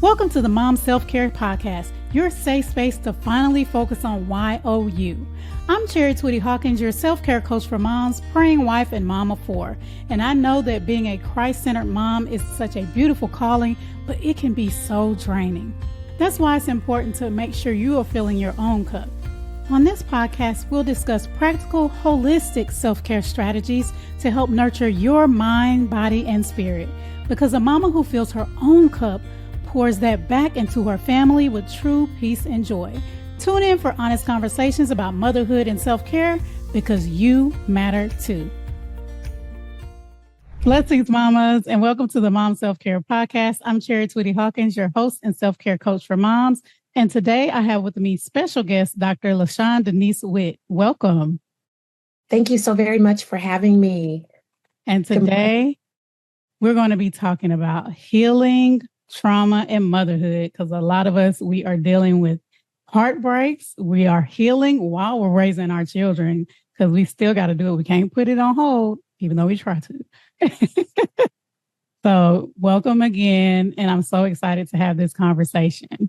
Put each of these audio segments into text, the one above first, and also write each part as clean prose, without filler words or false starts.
Welcome to the Mom Self-Care Podcast, your safe space to finally focus on YOU. I'm Chari Twitty-Hawkins, your self-care coach for moms, praying wife, and mom of four. And I know that being a Christ-centered mom is such a beautiful calling, but it can be so draining. That's why it's important to make sure you are filling your own cup. On this podcast, we'll discuss practical, holistic self-care strategies to help nurture your mind, body, and spirit. Because a mama who fills her own cup pours that back into her family with true peace and joy. Tune in for honest conversations about motherhood and self-care, because you matter too. Blessings, mamas, and welcome to the Mom Self-Care Podcast. I'm Chari Twitty-Hawkins, your host and self-care coach for moms. And today I have with me special guest, Dr. Shawn Denise Witt. Welcome. Thank you so very much for having me. And today we're going to be talking about healing, trauma, and motherhood, because a lot of us, we are dealing with heartbreaks. We are healing while we're raising our children, because we still got to do it. We can't put it on hold, even though we try to. So welcome again. And I'm so excited to have this conversation.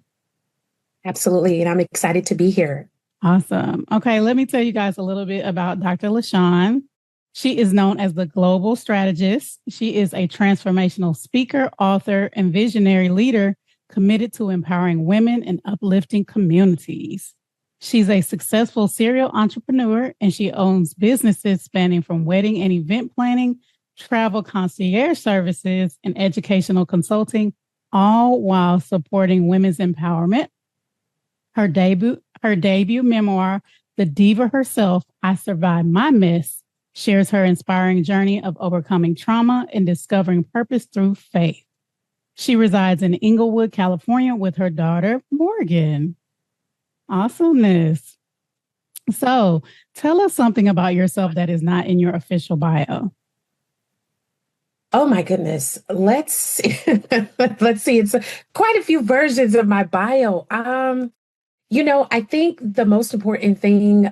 Absolutely. And I'm excited to be here. Awesome. Okay, let me tell you guys a little bit about Dr. LaShawn. She is known as the Global Strategist. She is a transformational speaker, author, and visionary leader committed to empowering women and uplifting communities. She's a successful serial entrepreneur, and she owns businesses spanning from wedding and event planning, travel concierge services, and educational consulting, all while supporting women's empowerment. Her debut memoir, The Diva Herself, I Survived My Mess, shares her inspiring journey of overcoming trauma and discovering purpose through faith. She resides in Inglewood, California with her daughter, Morgan. Awesomeness. So tell us something about yourself that is not in your official bio. Oh my goodness. Let's see. It's quite a few versions of my bio. I think the most important thing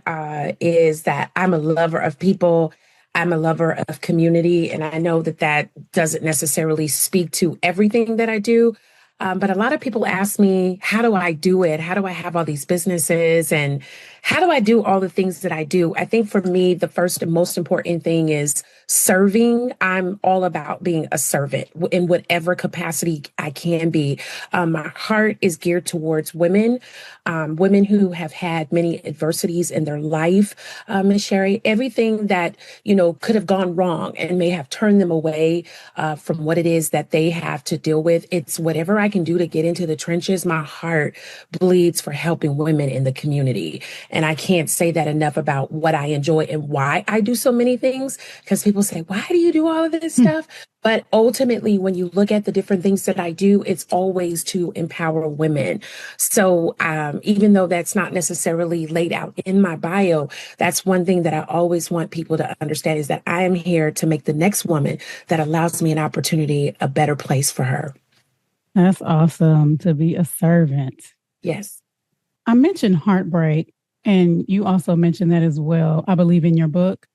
is that I'm a lover of people. I'm a lover of community. And I know that doesn't necessarily speak to everything that I do. But a lot of people ask me, how do I do it? How do I have all these businesses? And how do I do all the things that I do? I think for me, the first and most important thing is serving. I'm all about being a servant in whatever capacity I can be. My heart is geared towards women, women who have had many adversities in their life. Ms. Chari, everything that, could have gone wrong and may have turned them away from what it is that they have to deal with. It's whatever I can do to get into the trenches. My heart bleeds for helping women in the community. And I can't say that enough about what I enjoy and why I do so many things, because people say, why do you do all of this stuff? But ultimately, when you look at the different things that I do, it's always to empower women. So even though that's not necessarily laid out in my bio, that's one thing that I always want people to understand, is that I am here to make the next woman that allows me an opportunity a better place for her. That's awesome, to be a servant. Yes. I mentioned heartbreak, and you also mentioned that as well, I believe, in your book.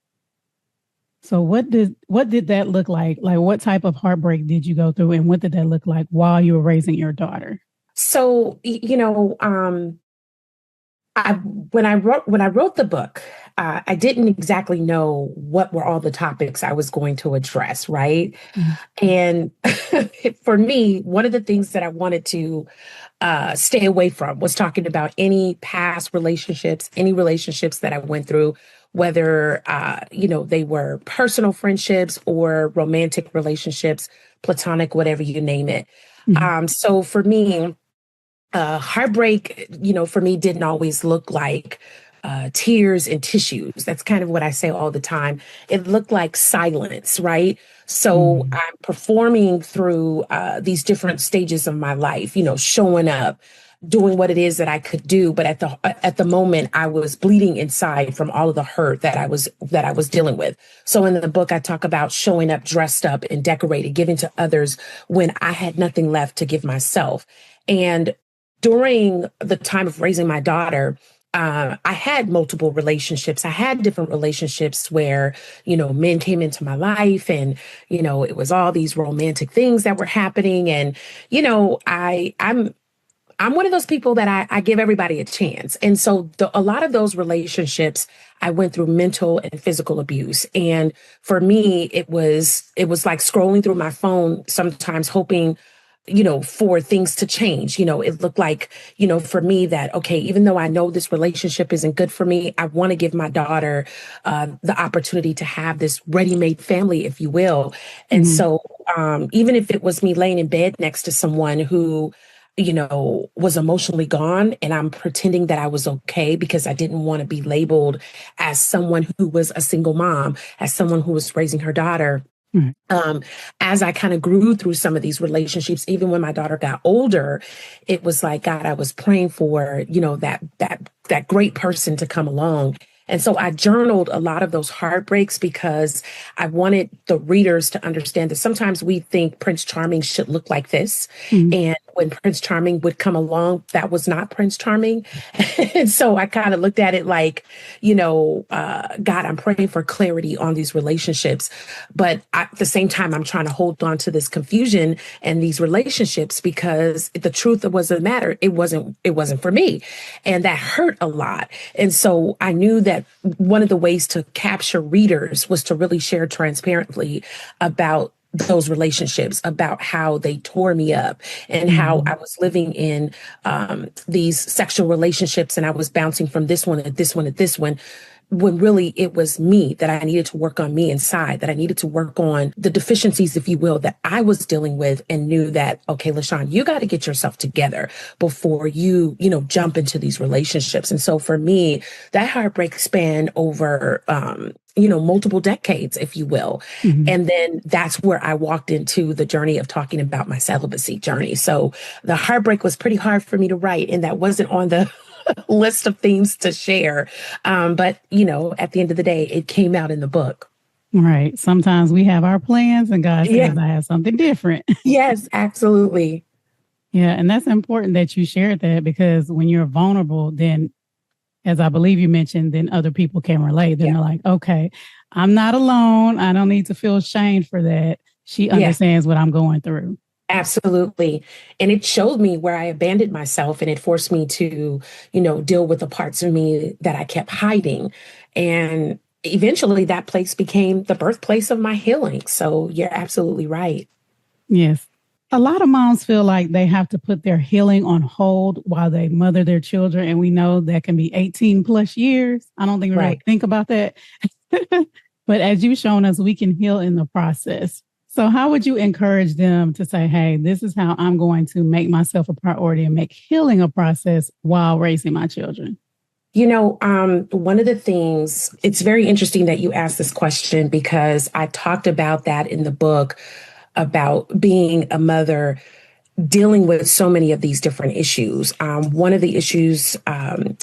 So what did that look like? Like, what type of heartbreak did you go through, and what did that look like while you were raising your daughter? So, when I wrote the book, I didn't exactly know what were all the topics I was going to address, right? Mm-hmm. And for me, one of the things that I wanted to stay away from was talking about any past relationships, any relationships that I went through, whether, they were personal friendships or romantic relationships, platonic, whatever you name it. Mm-hmm. So for me, heartbreak, for me didn't always look like tears and tissues. That's kind of what I say all the time. It looked like silence, right? So I'm performing through these different stages of my life, showing up, doing what it is that I could do. But at the moment, I was bleeding inside from all of the hurt that I was dealing with. So in the book, I talk about showing up dressed up and decorated, giving to others when I had nothing left to give myself. And during the time of raising my daughter, I had multiple relationships. I had different relationships where, men came into my life and, it was all these romantic things that were happening. And, I'm one of those people that I give everybody a chance. And so a lot of those relationships, I went through mental and physical abuse. And for me, it was like scrolling through my phone, sometimes hoping, for things to change. It looked like, for me that, okay, even though I know this relationship isn't good for me, I want to give my daughter the opportunity to have this ready-made family, if you will. And so even if it was me laying in bed next to someone who, was emotionally gone and I'm pretending that I was okay because I didn't want to be labeled as someone who was a single mom, as someone who was raising her daughter. As I kind of grew through some of these relationships, even when my daughter got older, it was like, God, I was praying for, that great person to come along. And so I journaled a lot of those heartbreaks because I wanted the readers to understand that sometimes we think Prince Charming should look like this. And when Prince Charming would come along, that was not Prince Charming. And so I kind of looked at it like, God, I'm praying for clarity on these relationships. But at the same time, I'm trying to hold on to this confusion and these relationships because the truth was the matter. It wasn't for me. And that hurt a lot. And so I knew that one of the ways to capture readers was to really share transparently about those relationships, about how they tore me up and how I was living in these sexual relationships and I was bouncing from this one to this one to this one, when really it was me that I needed to work on me inside, that I needed to work on the deficiencies, if you will, that I was dealing with and knew that, okay, LaShawn, you got to get yourself together before you jump into these relationships. And so for me, that heartbreak spanned over, multiple decades, if you will. And then that's where I walked into the journey of talking about my celibacy journey. So the heartbreak was pretty hard for me to write, and that wasn't on the list of themes to share. But, at the end of the day, it came out in the book. Right. Sometimes we have our plans and God says, I have something different. Yes, absolutely. Yeah. And that's important that you shared that because when you're vulnerable, then as I believe you mentioned, then other people can relate. Then they're like, okay, I'm not alone. I don't need to feel ashamed for that. She understands what I'm going through. Absolutely. And it showed me where I abandoned myself and it forced me to, deal with the parts of me that I kept hiding. And eventually that place became the birthplace of my healing. So you're absolutely right. Yes. A lot of moms feel like they have to put their healing on hold while they mother their children. And we know that can be 18 plus years. I don't think we really think about that. But as you've shown us, we can heal in the process. So how would you encourage them to say, hey, this is how I'm going to make myself a priority and make healing a process while raising my children? One of the things, it's very interesting that you asked this question because I talked about that in the book about being a mother, dealing with so many of these different issues. One of the issues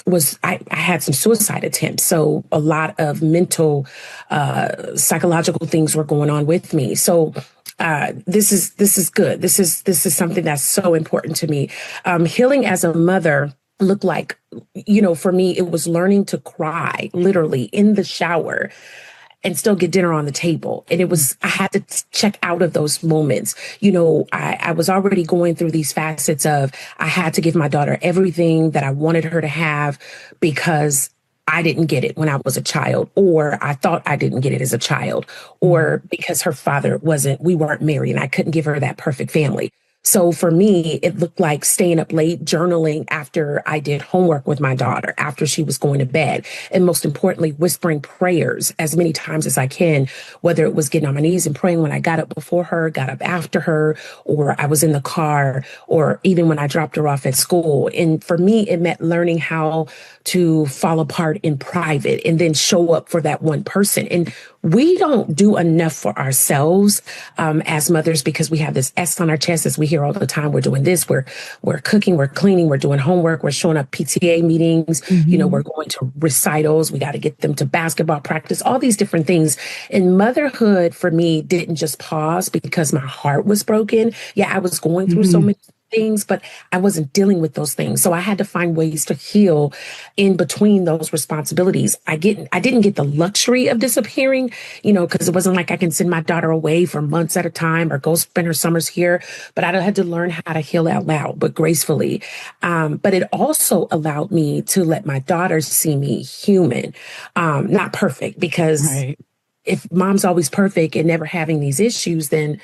was I had some suicide attempts. So a lot of mental, psychological things were going on with me. So this is good. This is something that's so important to me. Healing as a mother looked like, for me, it was learning to cry literally in the shower and still get dinner on the table. And I had to check out of those moments. I was already going through these facets of, I had to give my daughter everything that I wanted her to have because I didn't get it when I was a child, or I thought I didn't get it as a child, or because her father we weren't married and I couldn't give her that perfect family. So for me, it looked like staying up late, journaling after I did homework with my daughter, after she was going to bed. And most importantly, whispering prayers as many times as I can, whether it was getting on my knees and praying when I got up before her, got up after her, or I was in the car, or even when I dropped her off at school. And for me, it meant learning how to fall apart in private and then show up for that one person. And we don't do enough for ourselves as mothers because we have this S on our chest, as we hear all the time. We're doing this, we're cooking, we're cleaning, we're doing homework, we're showing up PTA meetings, we're going to recitals, we got to get them to basketball practice, all these different things. And motherhood for me didn't just pause because my heart was broken. Yeah, I was going through so many things, but I wasn't dealing with those things. So I had to find ways to heal in between those responsibilities. I didn't get the luxury of disappearing, because it wasn't like I can send my daughter away for months at a time or go spend her summers here. But I had to learn how to heal out loud, but gracefully. But it also allowed me to let my daughter see me human, not perfect, because if mom's always perfect and never having these issues, then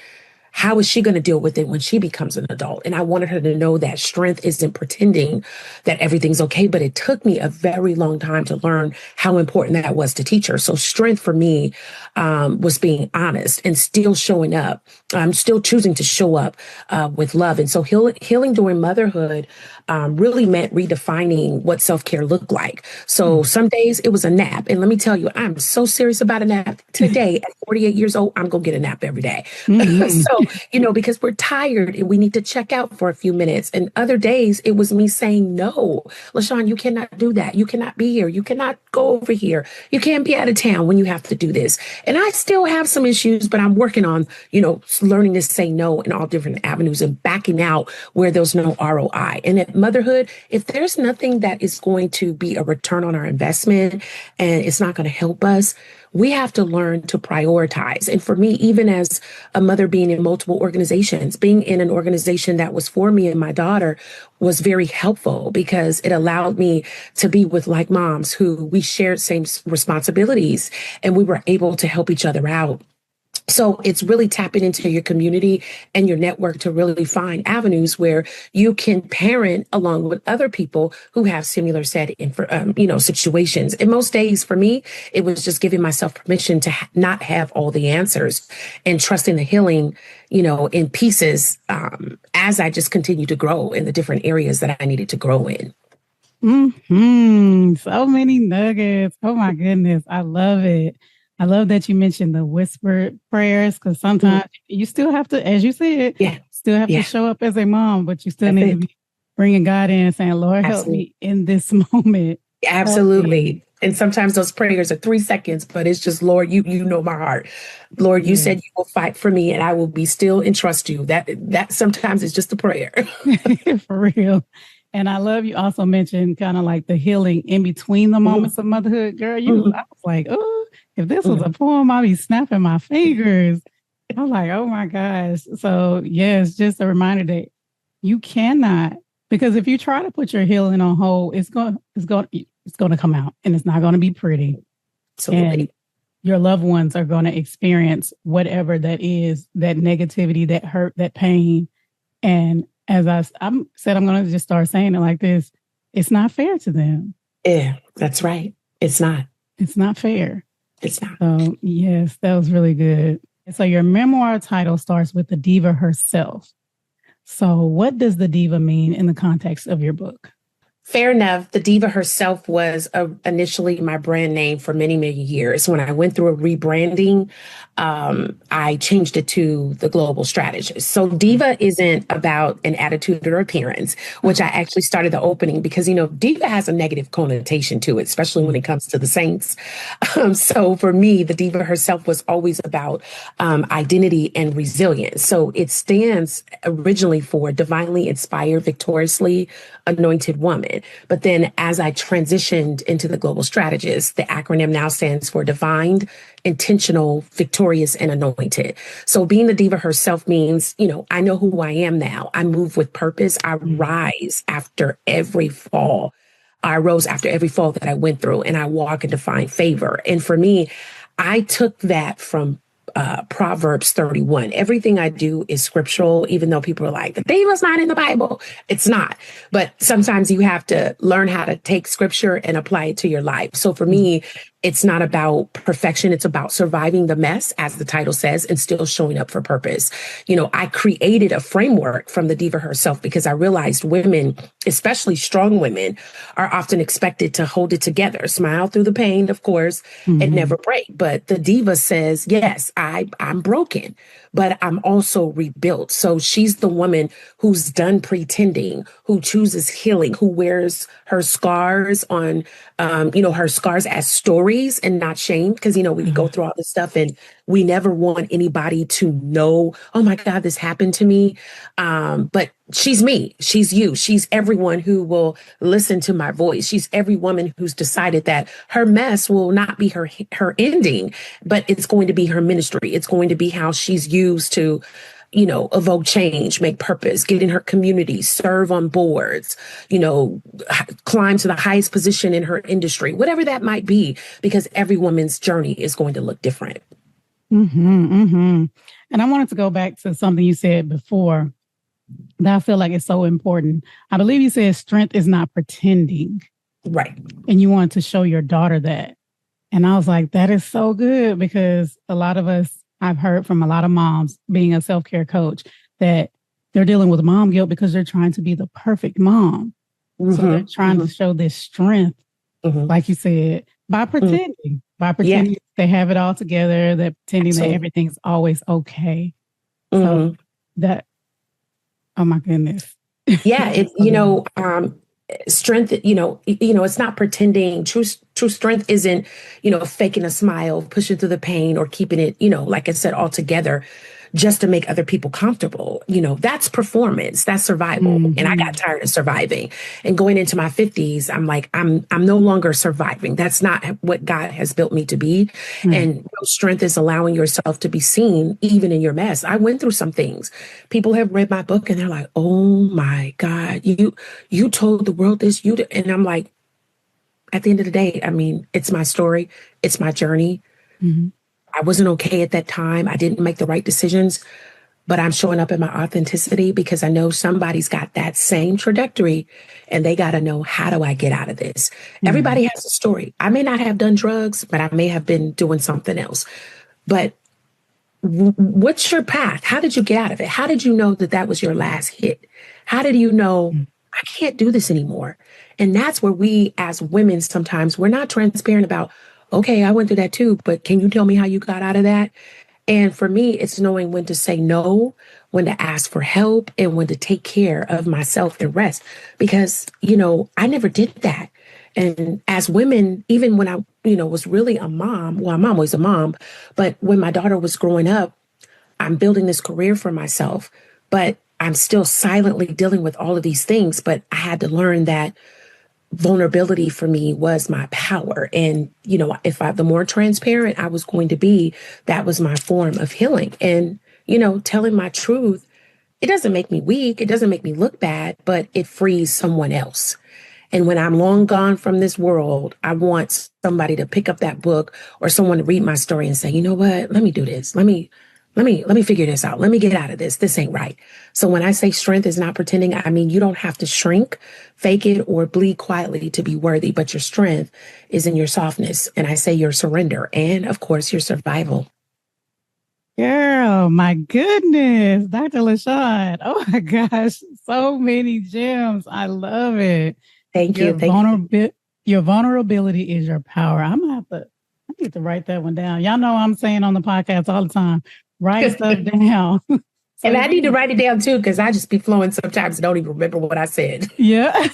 how is she going to deal with it when she becomes an adult? And I wanted her to know that strength isn't pretending that everything's okay. But it took me a very long time to learn how important that was to teach her. So strength for me was being honest and still showing up. I'm still choosing to show up with love. And so healing during motherhood really meant redefining what self-care looked like. So some days it was a nap. And let me tell you, I'm so serious about a nap. Today, at 48 years old, I'm going to get a nap every day. So, because we're tired and we need to check out for a few minutes. And other days it was me saying, no, LaShawn, you cannot do that. You cannot be here. You cannot go over here. You can't be out of town when you have to do this. And I still have some issues, but I'm working on, learning to say no in all different avenues and backing out where there's no ROI. And at motherhood, if there's nothing that is going to be a return on our investment and it's not going to help us, we have to learn to prioritize. And for me, even as a mother being in multiple organizations, being in an organization that was for me and my daughter was very helpful because it allowed me to be with like moms who we shared same responsibilities and we were able to help each other out. So it's really tapping into your community and your network to really find avenues where you can parent along with other people who have similar set situations. And most days for me, it was just giving myself permission to not have all the answers and trusting the healing, in pieces as I just continue to grow in the different areas that I needed to grow in. So many nuggets. Oh my goodness. I love it. I love that you mentioned the whispered prayers because sometimes you still have to, as you said, still have to show up as a mom, but you still need to be bringing God in and saying, Lord, help me in this moment. Absolutely. And sometimes those prayers are 3 seconds, but it's just, Lord, you know my heart. Lord, you said you will fight for me and I will be still and trust you. That sometimes is just a prayer. For real. And I love you also mentioned kind of like the healing in between the moments of motherhood. Girl, I was like, oh, if this was a poem, I'd be snapping my fingers. I'm like, oh my gosh. So yes, just a reminder that you cannot, because if you try to put your healing on hold, it's going to come out and it's not going to be pretty. Absolutely. And your loved ones are going to experience whatever that is, that negativity, that hurt, that pain. And as I said, I'm going to just start saying it like this. It's not fair to them. Yeah, that's right. It's not. It's not fair. It's not. So yes, that was really good. So your memoir title starts with the diva herself. So what does the diva mean in the context of your book? Fair enough. The diva herself was initially my brand name for many, many years. When I went through a rebranding, I changed it to the global strategist. So diva isn't about an attitude or appearance, which I actually started the opening because, diva has a negative connotation to it, especially when it comes to the saints. So for me, the diva herself was always about identity and resilience. So it stands originally for divinely inspired, victoriously anointed woman. But then as I transitioned into the global strategist, the acronym now stands for divine, intentional, victorious, and anointed. So being the diva herself means, I know who I am now. I move with purpose. I rise after every fall. I rose after every fall that I went through, and I walk and define favor. And for me, I took that from Proverbs 31. Everything I do is scriptural, even though people are like, the diva's not in the Bible. It's not. But sometimes you have to learn how to take scripture and apply it to your life. So for me, it's not about perfection. It's about surviving the mess, as the title says, and still showing up for purpose. I created a framework from the diva herself because I realized women, especially strong women, are often expected to hold it together, smile through the pain, of course, and never break. But the diva says, yes, I'm broken, but I'm also rebuilt. So she's the woman who's done pretending, who chooses healing, who wears her scars on, her scars as stories praised and not shamed, because, we go through all this stuff and we never want anybody to know, oh my God, this happened to me. But she's me, she's you, she's everyone who will listen to my voice. She's every woman who's decided that her mess will not be her ending, but it's going to be her ministry. It's going to be how she's used to evoke change, make purpose, get in her community, serve on boards, climb to the highest position in her industry, whatever that might be, because every woman's journey is going to look different. And I wanted to go back to something you said before that I feel like it's so important. I believe you said strength is not pretending. Right. And you wanted to show your daughter that. And I was like, that is so good, because a lot of us, I've heard from a lot of moms, being a self-care coach, that they're dealing with mom guilt because they're trying to be the perfect mom. So they're trying to show this strength, like you said, by pretending. They have it all together. They're pretending that everything's always okay. So that, oh my goodness. Yeah, it's, strength, it's not pretending. True strength isn't, faking a smile, pushing through the pain, or keeping it, like I said, all together just to make other people comfortable. That's performance, that's survival. And I got tired of surviving. And going into my 50s, I'm like, I'm no longer surviving. That's not what God has built me to be. And strength is allowing yourself to be seen, even in your mess. I went through some things. People have read my book and they're like, oh my God, you told the world this, and I'm like, at the end of the day, I mean, it's my story. It's my journey. I wasn't okay at that time. I didn't make the right decisions, but I'm showing up in my authenticity because I know somebody's got that same trajectory and they got to know, how do I get out of this? Everybody has a story. I may not have done drugs, but I may have been doing something else. But what's your path? How did you get out of it? How did you know that was your last hit? How did you know I can't do this anymore? And that's where we as women, sometimes we're not transparent about, okay, I went through that too, but can you tell me how you got out of that? And for me, it's knowing when to say no, when to ask for help, and when to take care of myself and rest. Because, I never did that. And as women, even when I, was really a mom, well, I'm always a mom, but when my daughter was growing up, I'm building this career for myself, but I'm still silently dealing with all of these things. But I had to learn that vulnerability for me was my power. And, the more transparent I was going to be, that was my form of healing. And, telling my truth, it doesn't make me weak. It doesn't make me look bad, but it frees someone else. And when I'm long gone from this world, I want somebody to pick up that book or someone to read my story and say, you know what, let me do this. Let me figure this out. Let me get out of this. This ain't right. So when I say strength is not pretending, I mean, you don't have to shrink, fake it, or bleed quietly to be worthy, but your strength is in your softness. And I say your surrender and, of course, your survival. Girl, my goodness, Dr. LaShawn. Oh my gosh, so many gems. I love it. Thank you. Your vulnerability is your power. I need to write that one down. Y'all know I'm saying on the podcast all the time, write stuff down. And I need to write it down too, because I just be flowing sometimes and don't even remember what I said. Yeah.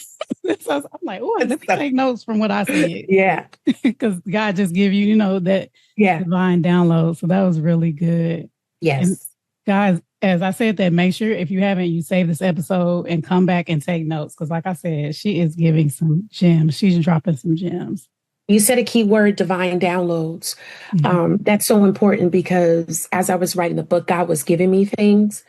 So I'm like, oh, let me take notes from what I said. Yeah. Because God just give you, that divine download. So that was really good. Yes. And guys, as I said that, make sure if you haven't, you save this episode and come back and take notes. Because like I said, she is giving some gems. She's dropping some gems. You said a key word, divine downloads. That's so important because as I was writing the book, God was giving me things.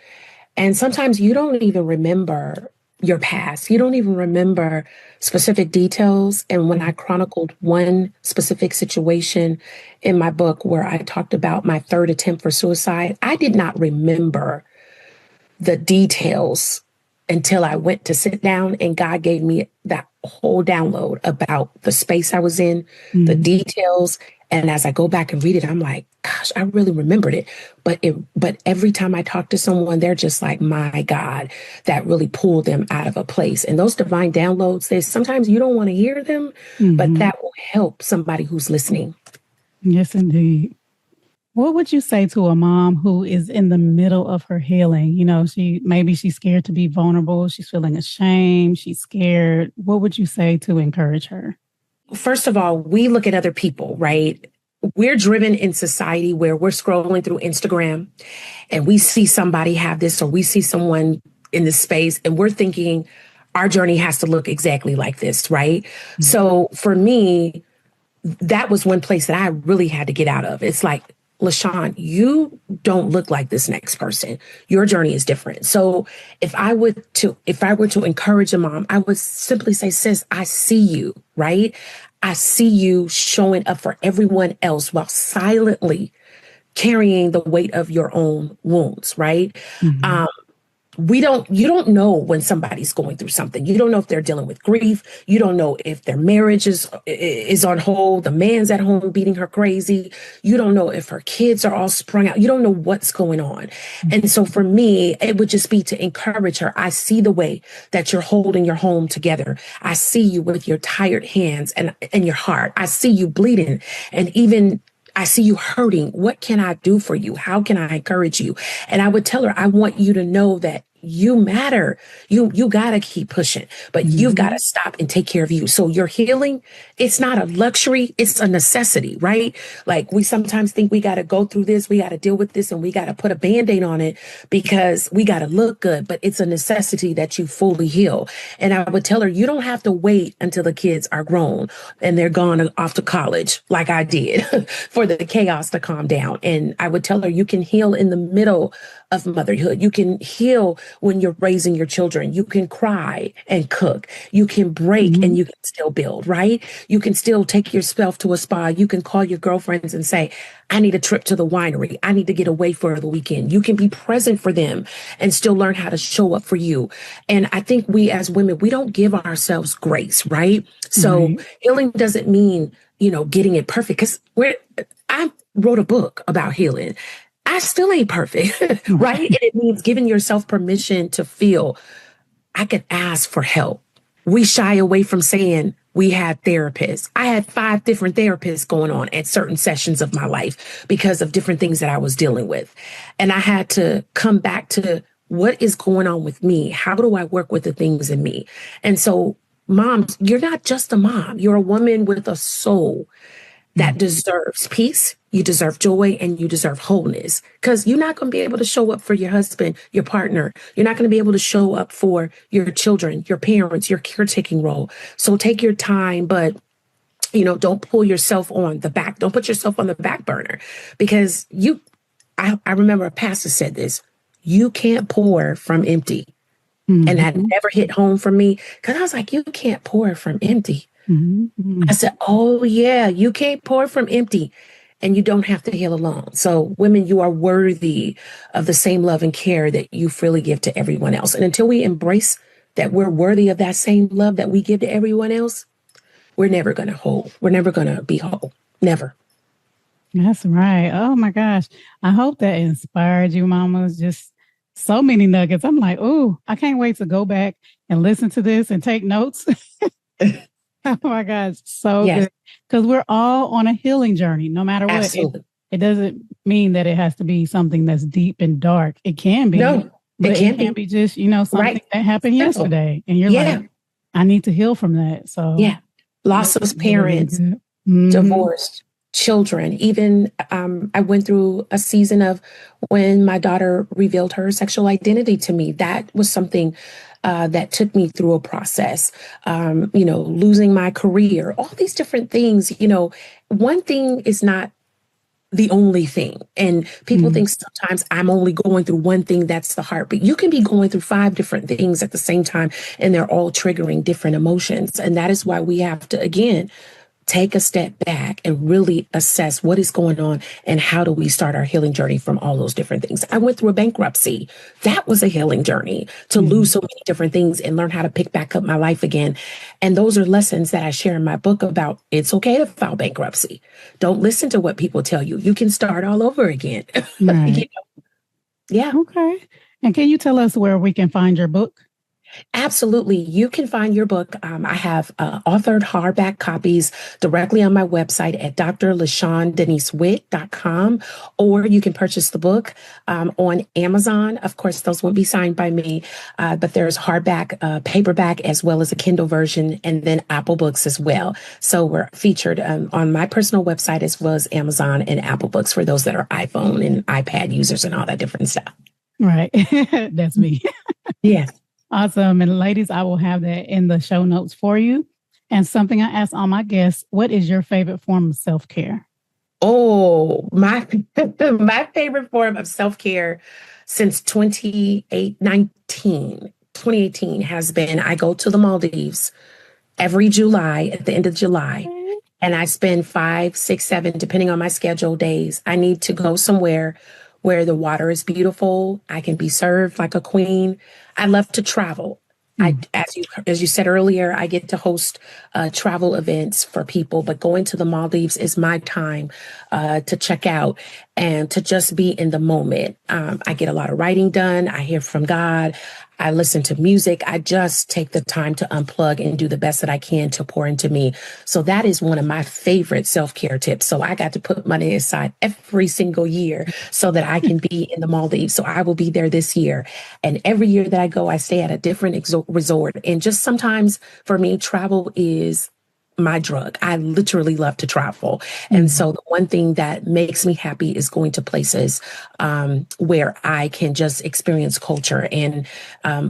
And sometimes you don't even remember your past. You don't even remember specific details. And when I chronicled one specific situation in my book where I talked about my third attempt for suicide, I did not remember the details until I went to sit down and God gave me that whole download about the space I was in, the details. And as I go back and read it, I'm like, gosh, I really remembered it. But every time I talk to someone, they're just like, my God, that really pulled them out of a place. And those divine downloads, sometimes you don't want to hear them, but that will help somebody who's listening. Yes, indeed. What would you say to a mom who is in the middle of her healing? She's scared to be vulnerable. She's feeling ashamed. She's scared. What would you say to encourage her? first of all, we look at other people, right? We're driven in society where we're scrolling through Instagram and we see somebody have this, or we see someone in this space, and we're thinking our journey has to look exactly like this, right? Mm-hmm. So for me, that was one place that I really had to get out of. It's like, LaShawn, you don't look like this next person. Your journey is different. So if I were to encourage a mom, I would simply say, sis, I see you, right? I see you showing up for everyone else while silently carrying the weight of your own wounds, right? Mm-hmm. You don't know when somebody's going through something. You don't know if they're dealing with grief. You don't know if their marriage is on hold. The man's at home beating her crazy. You don't know if her kids are all sprung out. You don't know what's going on. And so for me, it would just be to encourage her. I see the way that you're holding your home together. I see you with your tired hands and your heart. I see you bleeding, and even I see you hurting. What can I do for you? How can I encourage you? And I would tell her, I want you to know that you matter. You got to keep pushing, but mm-hmm. you've got to stop and take care of you. So your healing, it's not a luxury. It's a necessity, right? Like we sometimes think we got to go through this. We got to deal with this, and we got to put a Band-Aid on it because we got to look good, but it's a necessity that you fully heal. And I would tell her, you don't have to wait until the kids are grown and they're gone off to college like I did for the chaos to calm down. And I would tell her, you can heal in the middle of motherhood. You can heal when you're raising your children. You can cry and cook. You can break mm-hmm. and you can still build, right? You can still take yourself to a spa. You can call your girlfriends and say, I need a trip to the winery. I need to get away for the weekend. You can be present for them and still learn how to show up for you. And I think we as women, we don't give ourselves grace, right? So mm-hmm. healing doesn't mean, getting it perfect, because I wrote a book about healing. I still ain't perfect, right? And it means giving yourself permission to feel, I could ask for help. We shy away from saying we had therapists. I had 5 different therapists going on at certain sessions of my life because of different things that I was dealing with. And I had to come back to what is going on with me? How do I work with the things in me? And so, moms, you're not just a mom. You're a woman with a soul that deserves peace, you deserve joy, and you deserve wholeness, because you're not going to be able to show up for your husband, your partner. You're not going to be able to show up for your children, your parents, your caretaking role. So take your time, but don't pull yourself on the back. Don't put yourself on the back burner, because I remember a pastor said this, you can't pour from empty. Mm-hmm. And that never hit home for me, because I was like, you can't pour from empty. Mm-hmm. I said, oh, yeah, you can't pour from empty, and you don't have to heal alone. So women, you are worthy of the same love and care that you freely give to everyone else. And until we embrace that we're worthy of that same love that we give to everyone else, we're never going to hold. We're never going to be whole. Never. That's right. Oh, my gosh. I hope that inspired you, mamas. Just so many nuggets. I'm like, oh, I can't wait to go back and listen to this and take notes. Oh my gosh, so yes. Good. Because we're all on a healing journey, no matter what. Absolutely. It doesn't mean that it has to be something that's deep and dark. It can be. No, it can be just, something that happened yesterday. And you're like, I need to heal from that. So loss of parents, mm-hmm. divorced, children. Even I went through a season of when my daughter revealed her sexual identity to me. That was something that took me through a process, losing my career, all these different things. One thing is not the only thing. And people think sometimes I'm only going through one thing, that's the heart. But you can be going through 5 different things at the same time, and they're all triggering different emotions. And that is why we have to, again, take a step back and really assess what is going on and how do we start our healing journey from all those different things. I went through a bankruptcy. That was a healing journey to lose so many different things and learn how to pick back up my life again. And those are lessons that I share in my book about it's okay to file bankruptcy. Don't listen to what people tell you. You can start all over again. Right. Yeah. Okay. And can you tell us where we can find your book? Absolutely. You can find your book. I have authored hardback copies directly on my website at drlashawnDeniseWitt.com, or you can purchase the book on Amazon. Of course, those won't be signed by me, but there's hardback, paperback, as well as a Kindle version, and then Apple Books as well. So we're featured on my personal website as well as Amazon and Apple Books for those that are iPhone and iPad users and all that different stuff. Right. That's me. Yes. Awesome. And ladies, I will have that in the show notes for you. And something I ask all my guests, what is your favorite form of self-care? Oh, my my favorite form of self-care since 2018 has been I go to the Maldives every July at the end of July. And I spend 5, 6, 7, depending on my schedule, days. I need to go somewhere where the water is beautiful. I can be served like a queen. I love to travel. As you said earlier, I get to host travel events for people, but going to the Maldives is my time to check out and to just be in the moment. I get a lot of writing done. I hear from God. I listen to music. I just take the time to unplug and do the best that I can to pour into me. So that is one of my favorite self-care tips. So I got to put money aside every single year so that I can be in the Maldives. So I will be there this year. And every year that I go, I stay at a different resort. And just sometimes for me, travel is my drug. I literally love to travel. And so the one thing that makes me happy is going to places where I can just experience culture. And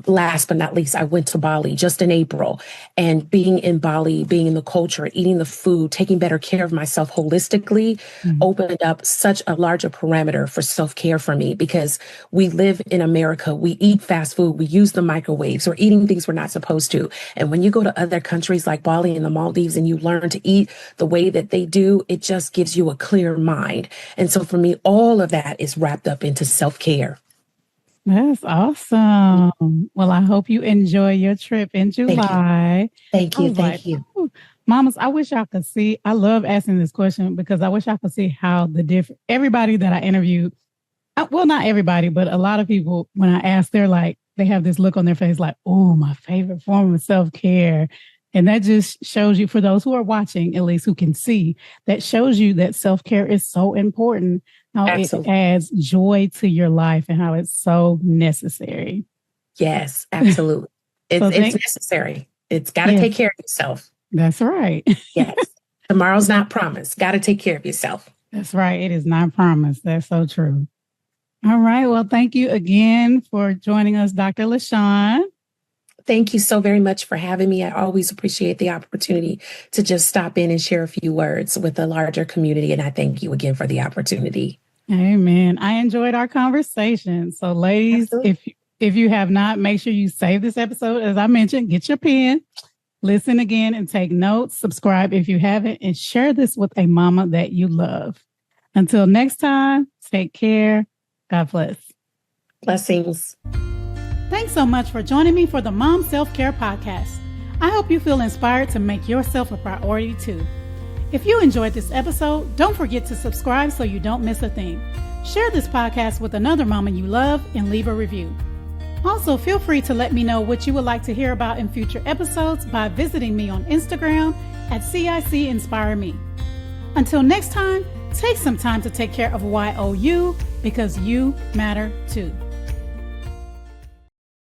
last but not least, I went to Bali just in April, and being in Bali, being in the culture, eating the food, taking better care of myself holistically opened up such a larger parameter for self-care for me, because we live in America. We eat fast food. We use the microwaves. We're eating things we're not supposed to. And when you go to other countries like Bali and the Maldives, and you learn to eat the way that they do, it just gives you a clear mind. And so for me, all of that is wrapped up into self-care. That's awesome. Well, I hope you enjoy your trip in July. Thank you. Thank you. Mamas, I wish y'all could see. I love asking this question because I wish I could see how everybody that I interviewed, well, not everybody, but a lot of people, when I ask, they have this look on their face like, oh, my favorite form of self-care. And that just shows you, for those who are watching, at least who can see, that shows you that self-care is so important, how Absolutely. It adds joy to your life and how it's so necessary. Yes, absolutely. It's necessary. It's got to take care of yourself. That's right. Yes. Tomorrow's not promised. Got to take care of yourself. That's right. It is not promised. That's so true. All right. Well, thank you again for joining us, Dr. LaShawn. Thank you so very much for having me. I always appreciate the opportunity to just stop in and share a few words with the larger community. And I thank you again for the opportunity. Amen. I enjoyed our conversation. So ladies, Absolutely. if you have not, make sure you save this episode. As I mentioned, get your pen, listen again and take notes, subscribe if you haven't, and share this with a mama that you love. Until next time, take care. God bless. Blessings. Thanks so much for joining me for the Mom Self-Care Podcast. I hope you feel inspired to make yourself a priority too. If you enjoyed this episode, don't forget to subscribe so you don't miss a thing. Share this podcast with another mama you love and leave a review. Also, feel free to let me know what you would like to hear about in future episodes by visiting me on Instagram at CIC Inspire Me. Until next time, take some time to take care of YOU, because you matter too.